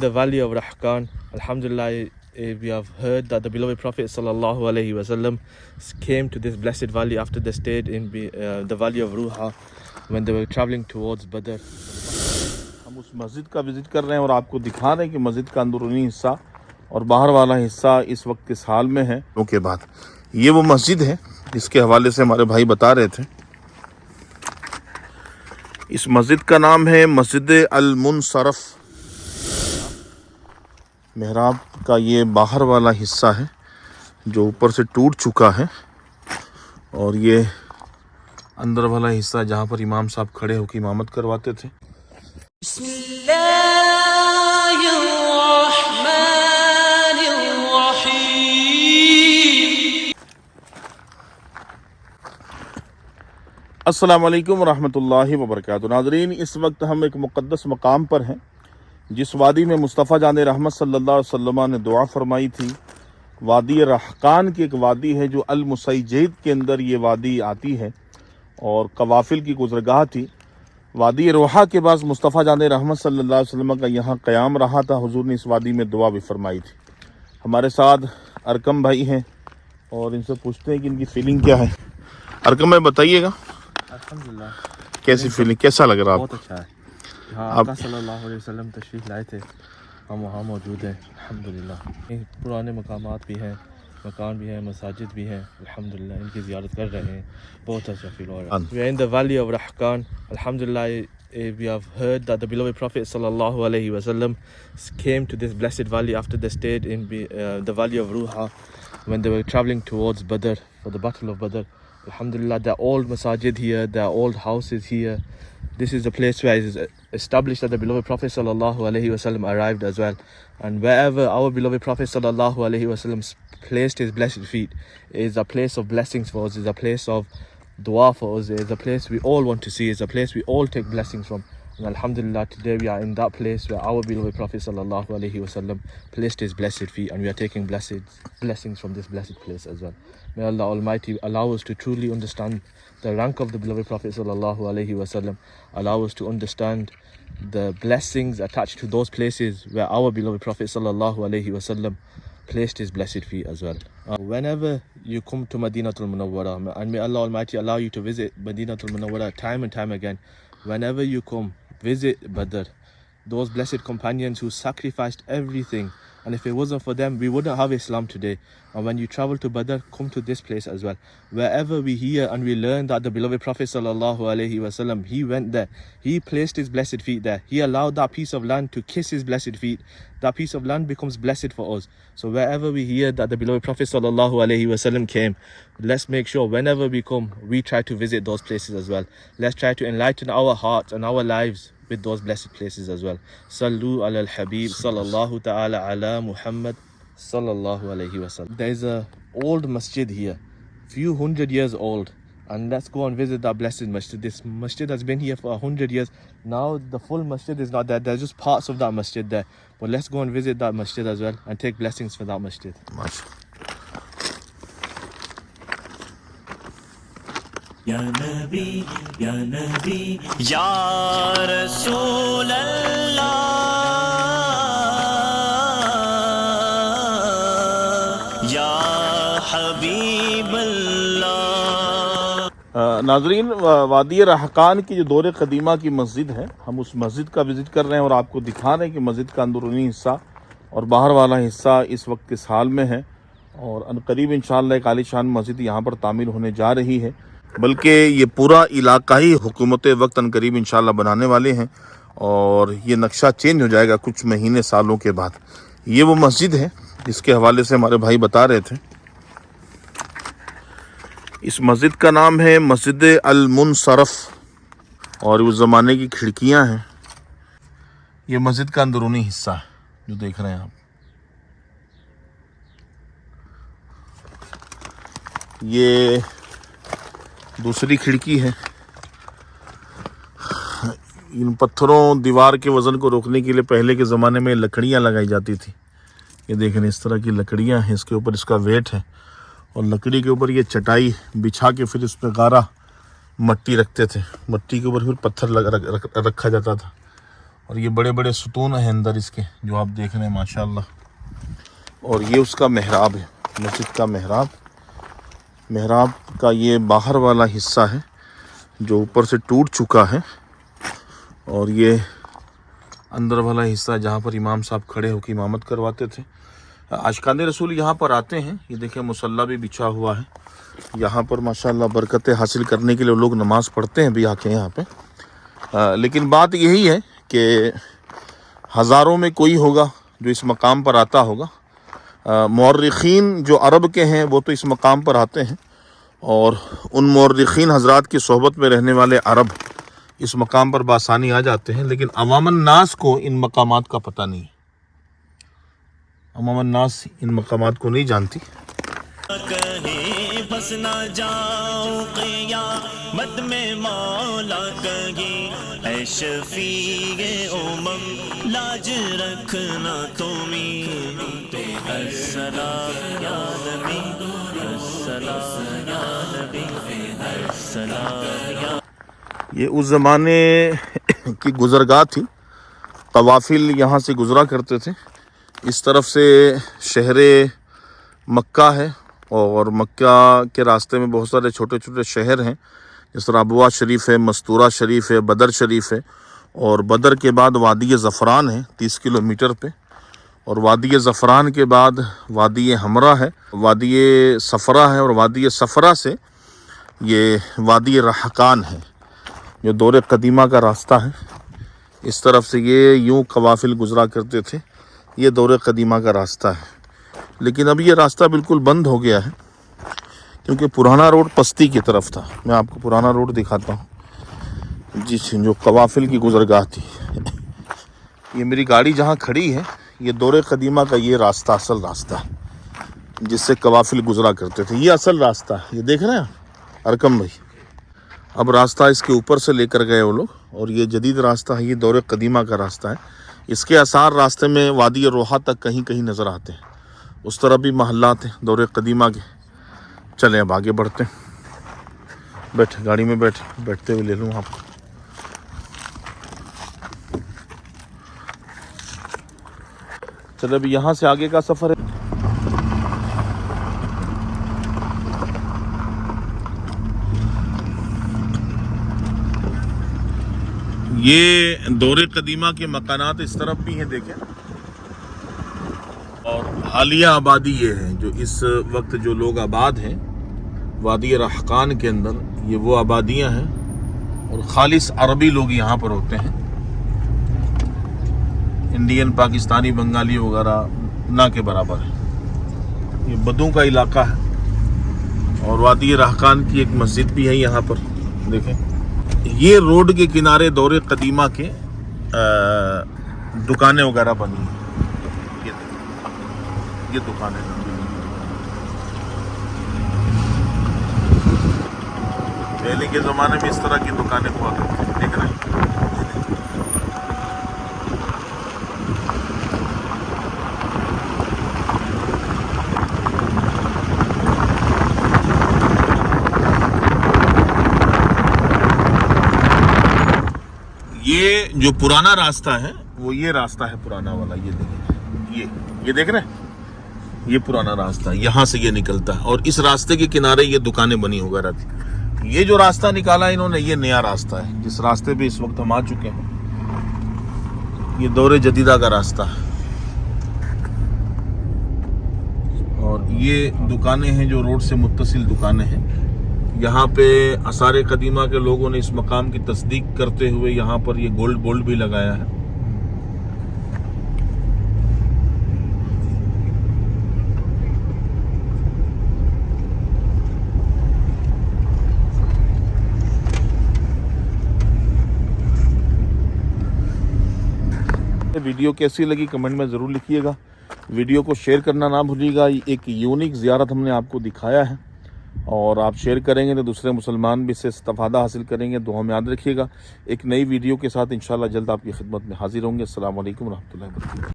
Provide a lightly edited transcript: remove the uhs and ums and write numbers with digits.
The valley of Rahkan, Alhamdulillah, we have heard that the beloved Prophet sallallahu alaihi wasallam came to this blessed valley after they stayed in the valley of Ruha when they were traveling towards Badr. ہم اس مسجد کا visit کر رہے ہیں اور آپ کو دکھا رہے ہیں کہ مسجد کا اندرونی حصہ اور باہر والا حصہ اس وقت کس حال میں ہے. کے بعد یہ وہ مسجد ہے جس کے حوالے سے ہمارے بھائی بتا رہے تھے. اس مسجد کا نام ہے مسجد المنصرف. محراب کا یہ باہر والا حصہ ہے جو اوپر سے ٹوٹ چکا ہے اور یہ اندر والا حصہ جہاں پر امام صاحب کھڑے ہو کے امامت کرواتے تھے. بسم اللہ الرحمن الرحیم. السلام علیکم ورحمۃ اللہ وبرکاتہ. ناظرین، اس وقت ہم ایک مقدس مقام پر ہیں جس وادی میں مصطفیٰ جان رحمت صلی اللہ علیہ وسلم نے دعا فرمائی تھی. وادی رحقان کی ایک وادی ہے جو المسیجد کے اندر یہ وادی آتی ہے اور قوافل کی گزرگاہ تھی. وادی روحا کے بعد مصطفیٰ جان رحمت صلی اللہ علیہ وسلم کا یہاں قیام رہا تھا. حضور نے اس وادی میں دعا بھی فرمائی تھی. ہمارے ساتھ ارکم بھائی ہیں اور ان سے پوچھتے ہیں کہ ان کی فیلنگ کیا ہے. ارکم بھائی بتائیے گا الحمدللہ کیسی فیلنگ، کیسا لگ رہا آپ بہت کو؟ اچھا ہے. یہاں آقا صلی اللہ علیہ وسلم تشریف لائے تھے، ہم وہاں موجود ہیں. الحمدللہ پرانے مقامات بھی ہیں، مکان بھی ہیں، مساجد بھی ہیں. الحمدللہ ان کی زیارت کر رہے ہیں. بہت اچھا فیل ہو رہا ہے. We are in the valley of Rahkan. Alhamdulillah, we have heard that the beloved Prophet sallallahu alaihi wasallam came to this blessed valley after they stayed in the valley of Ruha when they were traveling towards Badr for the battle of Badr. Alhamdulillah, there are old masajid here, there are old houses here. This is the place where it is established that the beloved Prophet sallallahu alaihi wasallam arrived as well. And wherever our beloved Prophet sallallahu alaihi wasallam placed his blessed feet is a place of blessings for us, is a place of dua for us, is a place we all want to see, is a place we all take blessings from. And alhamdulillah, today we are in that place where our beloved Prophet sallallahu alaihi wasallam placed his blessed feet, and we are taking blessings from this blessed place as well. May Allah Almighty allow us to truly understand the rank of the beloved Prophet sallallahu alaihi wasallam, allow us to understand the blessings attached to those places where our beloved Prophet sallallahu alaihi wasallam placed his blessed feet as well. Whenever you come to Madinatul Munawwara, and may Allah Almighty allow you to visit Madinatul Munawwara time and time again, whenever you come, visit Badr, those blessed companions who sacrificed everything, and if it wasn't for them we wouldn't have Islam today. And when you travel to Badr, come to this place as well. Wherever we hear and we learn that the beloved Prophet sallallahu alaihi wasallam, he went there, he placed his blessed feet there, he allowed that piece of land to kiss his blessed feet, that piece of land becomes blessed for us. So wherever we hear that the beloved Prophet sallallahu alaihi wasallam came, let's make sure whenever we come we try to visit those places as well. Let's try to enlighten our hearts and our lives with those blessed places as well. Sallu ala al-Habib sallallahu ta'ala ala Muhammad sallallahu alayhi wa sallam. There is a old masjid here, few hundred years old, and let's go and visit that blessed masjid. This masjid has been here for 100 years. Now the full masjid is not there, there's just parts of that masjid there. But let's go and visit that masjid as well and take blessings for that masjid. یا نبی یا نبی یا رسول اللہ یا حبیب اللہ. ناظرین، وادی رحقان کی جو دور قدیمہ کی مسجد ہے، ہم اس مسجد کا وزٹ کر رہے ہیں اور آپ کو دکھا رہے ہیں کہ مسجد کا اندرونی حصہ اور باہر والا حصہ اس وقت کس حال میں ہے. اور عنقریب انشاءاللہ ایک عالی شان مسجد یہاں پر تعمیر ہونے جا رہی ہے، بلکہ یہ پورا علاقائی حکومت وقت عنقریب انشاءاللہ بنانے والے ہیں اور یہ نقشہ چینج ہو جائے گا کچھ مہینے سالوں کے بعد. یہ وہ مسجد ہے جس کے حوالے سے ہمارے بھائی بتا رہے تھے. اس مسجد کا نام ہے مسجد المنصرف اور اس زمانے کی کھڑکیاں ہیں. یہ مسجد کا اندرونی حصہ ہے جو دیکھ رہے ہیں آپ. یہ دوسری کھڑکی ہے. ان پتھروں دیوار کے وزن کو روکنے کے لیے پہلے کے زمانے میں لکڑیاں لگائی جاتی تھی. یہ دیکھیں اس طرح کی لکڑیاں ہیں، اس کے اوپر اس کا ویٹ ہے اور لکڑی کے اوپر یہ چٹائی بچھا کے پھر اس پہ غارہ مٹی رکھتے تھے. مٹی کے اوپر پھر پتھر رکھا جاتا تھا اور یہ بڑے بڑے ستون ہیں اندر اس کے جو آپ دیکھ رہے ہیں ماشاءاللہ. اور یہ اس کا محراب ہے، مسجد کا محراب. محراب کا یہ باہر والا حصہ ہے جو اوپر سے ٹوٹ چکا ہے، اور یہ اندر والا حصہ جہاں پر امام صاحب کھڑے ہو کے امامت کرواتے تھے. عاشقان رسول یہاں پر آتے ہیں. یہ دیکھیں مصلی بھی بچھا ہوا ہے. یہاں پر ماشاءاللہ برکتیں حاصل کرنے کے لیے لوگ نماز پڑھتے ہیں بھی آ کے یہاں پہ. لیکن بات یہی ہے کہ ہزاروں میں کوئی ہوگا جو اس مقام پر آتا ہوگا. مورخین جو عرب کے ہیں وہ تو اس مقام پر آتے ہیں، اور ان مورخین حضرات کی صحبت میں رہنے والے عرب اس مقام پر بآسانی آ جاتے ہیں. لیکن عوام الناس کو ان مقامات کا پتہ نہیں ہے. عوام الناس ان مقامات کو نہیں جانتی. کہیں بس نہ جاؤ قیامت میں مولا کہیں، اے شفیع امم لاج رکھنا تمہیں پہ. السلام یا نبی، السلام یا نبی، السلام یا. یہ اس زمانے کی گزرگاہ تھی. قوافل یہاں سے گزرا کرتے تھے. اس طرف سے شہر مکہ ہے، اور مکہ کے راستے میں بہت سارے چھوٹے چھوٹے شہر ہیں، جس طرح ابوا شریف ہے، مستورہ شریف ہے، بدر شریف ہے. اور بدر کے بعد وادی زفران ہے 30 کلومیٹر پہ، اور وادی زفران کے بعد وادی حمرہ ہے، وادی صفرا ہے، اور وادی صفرا سے یہ وادی رحقان ہے جو دور قدیمہ کا راستہ ہے. اس طرف سے یہ یوں قوافل گزرا کرتے تھے. یہ دور قدیمہ کا راستہ ہے. لیکن اب یہ راستہ بالکل بند ہو گیا ہے، کیونکہ پرانا روڈ پستی کی طرف تھا. میں آپ کو پرانا روڈ دکھاتا ہوں جو قوافل کی گزرگاہ تھی. یہ میری گاڑی جہاں کھڑی ہے یہ دور قدیمہ کا یہ راستہ اصل راستہ ہے جس سے قوافل گزرا کرتے تھے. یہ اصل راستہ ہے. یہ دیکھ رہے ہیں ارکم بھائی، اب راستہ اس کے اوپر سے لے کر گئے وہ لوگ، اور یہ جدید راستہ ہے. یہ دور قدیمہ کا راستہ ہے. اس کے آثار راستے میں وادی روحا تک کہیں کہیں نظر آتے ہیں. اس طرح بھی محلات ہیں دور قدیمہ کے. چلیں اب آگے بڑھتے ہیں. بیٹھے گاڑی میں بیٹھتے ہوئے لے لوں آپ کو. چلے اب یہاں سے آگے کا سفر ہے. یہ دور قدیمہ کے مکانات اس طرف بھی ہیں دیکھیں، اور حالیہ آبادی یہ ہے جو اس وقت جو لوگ آباد ہیں وادی رحقان کے اندر، یہ وہ آبادیاں ہیں، اور خالص عربی لوگ یہاں پر ہوتے ہیں. انڈین، پاکستانی، بنگالی وغیرہ نہ کے برابر ہے. یہ بدوں کا علاقہ ہے. اور وادی رحقان کی ایک مسجد بھی ہے یہاں پر دیکھیں. یہ روڈ کے کنارے دور قدیمہ کے دکانیں وغیرہ بنی ہیں. یہ دکانیں پہلے کے زمانے میں اس طرح کی دکانیں ہوا کرتی تھیں. دیکھ رہے ہیں یہ جو پرانا راستہ ہے وہ یہ راستہ ہے پرانا والا. یہ دیکھیں، یہ دیکھ رہے ہیں، یہ پرانا راستہ ہے. یہاں سے یہ نکلتا ہے، اور اس راستے کے کنارے یہ دکانیں بنی وغیرہ تھی. یہ جو راستہ نکالا انہوں نے یہ نیا راستہ ہے جس راستے پہ اس وقت ہم آ چکے ہیں. یہ دور جدیدہ کا راستہ ہے. اور یہ دکانیں ہیں جو روڈ سے متصل دکانیں ہیں. یہاں پہ آثار قدیمہ کے لوگوں نے اس مقام کی تصدیق کرتے ہوئے یہاں پر یہ گولڈ بولڈ بھی لگایا ہے. ویڈیو کیسی لگی کمنٹ میں ضرور لکھیے گا. ویڈیو کو شیئر کرنا نہ بھولیے گا. ایک یونیک زیارت ہم نے آپ کو دکھایا ہے، اور آپ شیئر کریں گے تو دوسرے مسلمان بھی اس سے استفادہ حاصل کریں گے. دعا میں یاد رکھیے گا. ایک نئی ویڈیو کے ساتھ انشاءاللہ جلد آپ کی خدمت میں حاضر ہوں گے. السلام علیکم ورحمۃ اللہ وبرکاتہ.